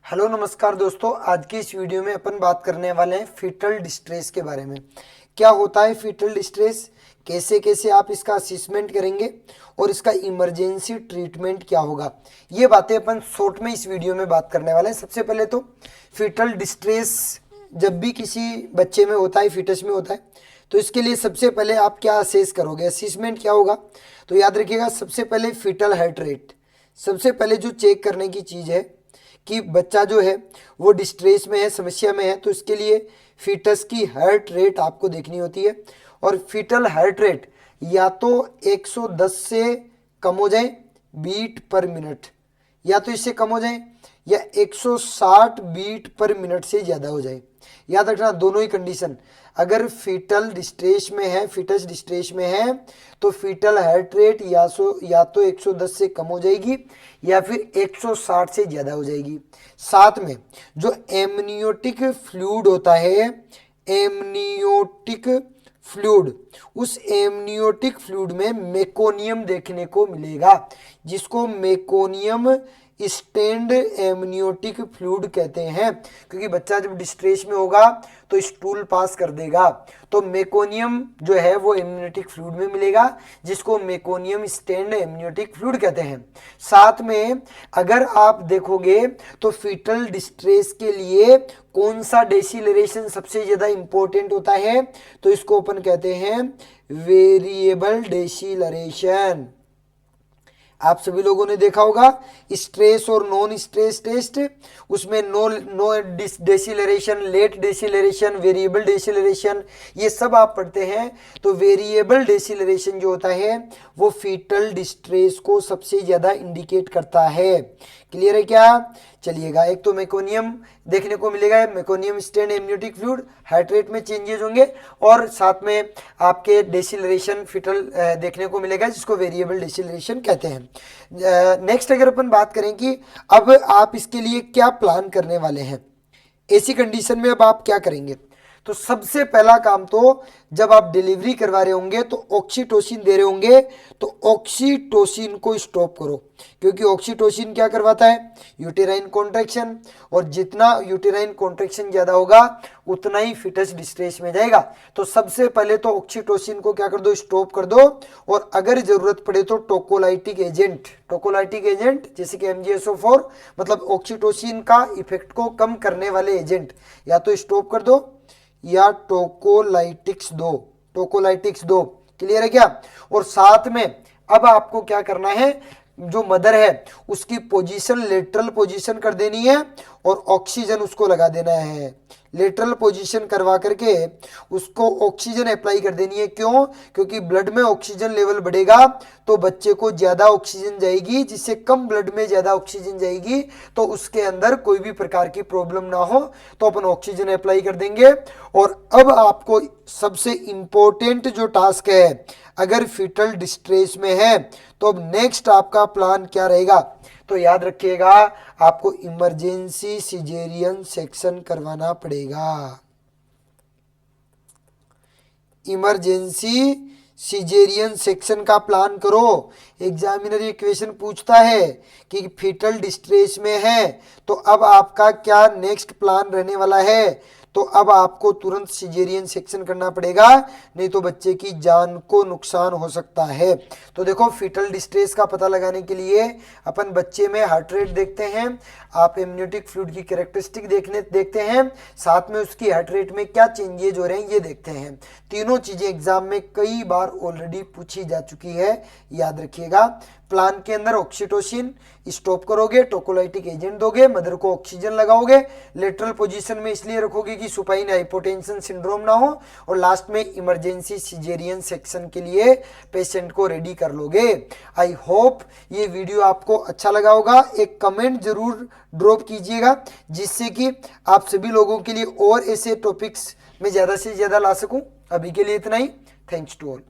Hello नमस्कार दोस्तों, आज की इस वीडियो में अपन बात करने वाले हैं फीटल डिस्ट्रेस के बारे में। क्या होता है फीटल डिस्ट्रेस, कैसे कैसे आप इसका असेसमेंट करेंगे और इसका इमरजेंसी ट्रीटमेंट क्या होगा, ये बातें अपन शॉर्ट में इस वीडियो में बात करने वाले हैं। सबसे पहले तो फीटल डिस्ट्रेस जब भी किसी बच्चे में होता है, फीटस में होता है, तो इसके लिए सबसे पहले आप क्या असेस करोगे, असेसमेंट क्या होगा। तो याद रखिएगा, सबसे पहले फीटल हार्ट रेट। सबसे पहले जो चेक करने की चीज़ है कि बच्चा जो है वो डिस्ट्रेस में है, समस्या में है, तो इसके लिए फीटस की हार्ट रेट आपको देखनी होती है। और फीटल हार्ट रेट या तो 110 से कम हो जाए बीट पर मिनट, या तो इससे कम हो जाए, या 160 बीट पर मिनट से ज़्यादा हो जाए। याद रखना दोनों ही कंडीशन। अगर फीटल डिस्ट्रेस में है, फीटस डिस्ट्रेस में है, तो फीटल हार्ट रेट या तो 110 से कम हो जाएगी या फिर 160 से ज़्यादा हो जाएगी। साथ में जो एमनियोटिक फ्लूइड होता है, एमनियोटिक फ्लूइड, उस एमनियोटिक फ्लूइड में मेकोनियम देखने को मिलेगा, जिसको मेकोनियम स्टेंड एमनियोटिक फ्लूइड कहते हैं। क्योंकि बच्चा जब डिस्ट्रेस में होगा तो स्टूल पास कर देगा, तो मेकोनियम जो है वो एमनियोटिक फ्लूइड में मिलेगा, जिसको मेकोनियम स्टेंड एमनियोटिक फ्लूइड कहते हैं। साथ में अगर आप देखोगे तो फीटल डिस्ट्रेस के लिए कौन सा डेसिलरेशन सबसे ज़्यादा इंपॉर्टेंट होता है, तो इसको अपन कहते हैं वेरिएबल डेसिलरेशन। आप सभी लोगों ने देखा होगा स्ट्रेस और नॉन स्ट्रेस टेस्ट, उसमें नो डेसिलरेशन, लेट डेसिलरेशन, वेरिएबल डेसिलरेशन, ये सब आप पढ़ते हैं। तो वेरिएबल डेसिलरेशन जो होता है वो फीटल डिस्ट्रेस को सबसे ज़्यादा इंडिकेट करता है। क्लियर है क्या? चलिएगा, एक तो मेकोनियम देखने को मिलेगा, meconium stand amniotic fluid, heart rate में चेंजेस होंगे, और साथ में आपके डेसिलरेशन फीटल देखने को मिलेगा, जिसको वेरिएबल डेसिलरेशन कहते हैं। नेक्स्ट अगर अपन बात करें कि अब आप इसके लिए क्या प्लान करने वाले हैं, ऐसी कंडीशन में अब आप क्या करेंगे, तो सबसे पहला काम तो जब आप डिलीवरी करवा रहे होंगे तो ऑक्सीटोसिन दे रहे होंगे, तो ऑक्सीटोसिन को स्टॉप करो। क्योंकि ऑक्सीटोसिन क्या करवाता है, यूटेराइन कॉन्ट्रैक्शन, और जितना यूटेराइन कॉन्ट्रैक्शन ज़्यादा होगा उतना ही फिटस डिस्ट्रेस में जाएगा। तो सबसे पहले तो ऑक्सीटोसिन को क्या कर दो, स्टॉप कर दो। और अगर जरूरत पड़े तो टोकोलाइटिक एजेंट जैसे कि MgSO4, मतलब ऑक्सीटोसिन का इफेक्ट को कम करने वाले एजेंट, या तो स्टॉप कर दो या टोकोलाइटिक्स दो। क्लियर है क्या? और साथ में अब आपको क्या करना है, जो मदर है उसकी पोजीशन लेटरल पोजीशन कर देनी है और ऑक्सीजन उसको लगा देना है। लेटरल पोजीशन करवा करके उसको ऑक्सीजन अप्लाई कर देनी है। क्यों? क्योंकि ब्लड में ऑक्सीजन लेवल बढ़ेगा तो बच्चे को ज़्यादा ऑक्सीजन जाएगी, जिससे कम ब्लड में ज़्यादा ऑक्सीजन जाएगी तो उसके अंदर कोई भी प्रकार की प्रॉब्लम ना हो, तो अपन ऑक्सीजन अप्लाई कर देंगे। और अब आपको सबसे इम्पोर्टेंट जो टास्क है, अगर फीटल डिस्ट्रेस में है तो अब नेक्स्ट आपका प्लान क्या रहेगा, तो याद रखिएगा आपको इमरजेंसी सिजेरियन सेक्शन करवाना पड़ेगा। इमरजेंसी सिजेरियन सेक्शन का प्लान करो। एग्जामिनर ये क्वेश्चन पूछता है कि फीटल डिस्ट्रेस में है तो अब आपका क्या नेक्स्ट प्लान रहने वाला है, तो अब आपको तुरंत सिजेरियन सेक्शन करना पड़ेगा, नहीं तो बच्चे की जान को नुकसान हो सकता है। तो देखो, फीटल डिस्ट्रेस का पता लगाने के लिए अपन बच्चे में हार्ट रेट देखते हैं, आप एमनियोटिक फ्लूइड की कैरेक्टरिस्टिक देखते हैं, साथ में उसकी हार्ट रेट में क्या चेंजेज हो रहे हैं ये देखते हैं। तीनों चीजें एग्जाम में कई बार ऑलरेडी पूछी जा चुकी है, याद रखिएगा। प्लान के अंदर ऑक्सीटोसिन स्टॉप करोगे, टोकोलाइटिक एजेंट दोगे, मदर को ऑक्सीजन लगाओगे, लेटरल पोजीशन में इसलिए रखोगे कि सुपाइन हाइपोटेंशन सिंड्रोम ना हो, और लास्ट में इमरजेंसी सिजेरियन सेक्शन के लिए पेशेंट को रेडी कर लोगे। आई होप ये वीडियो आपको अच्छा लगा होगा। एक कमेंट जरूर ड्रॉप कीजिएगा, जिससे कि आप सभी लोगों के लिए और ऐसे टॉपिक्स में ज़्यादा से ज़्यादा ला सकूं। अभी के लिए इतना ही। Thanks to all.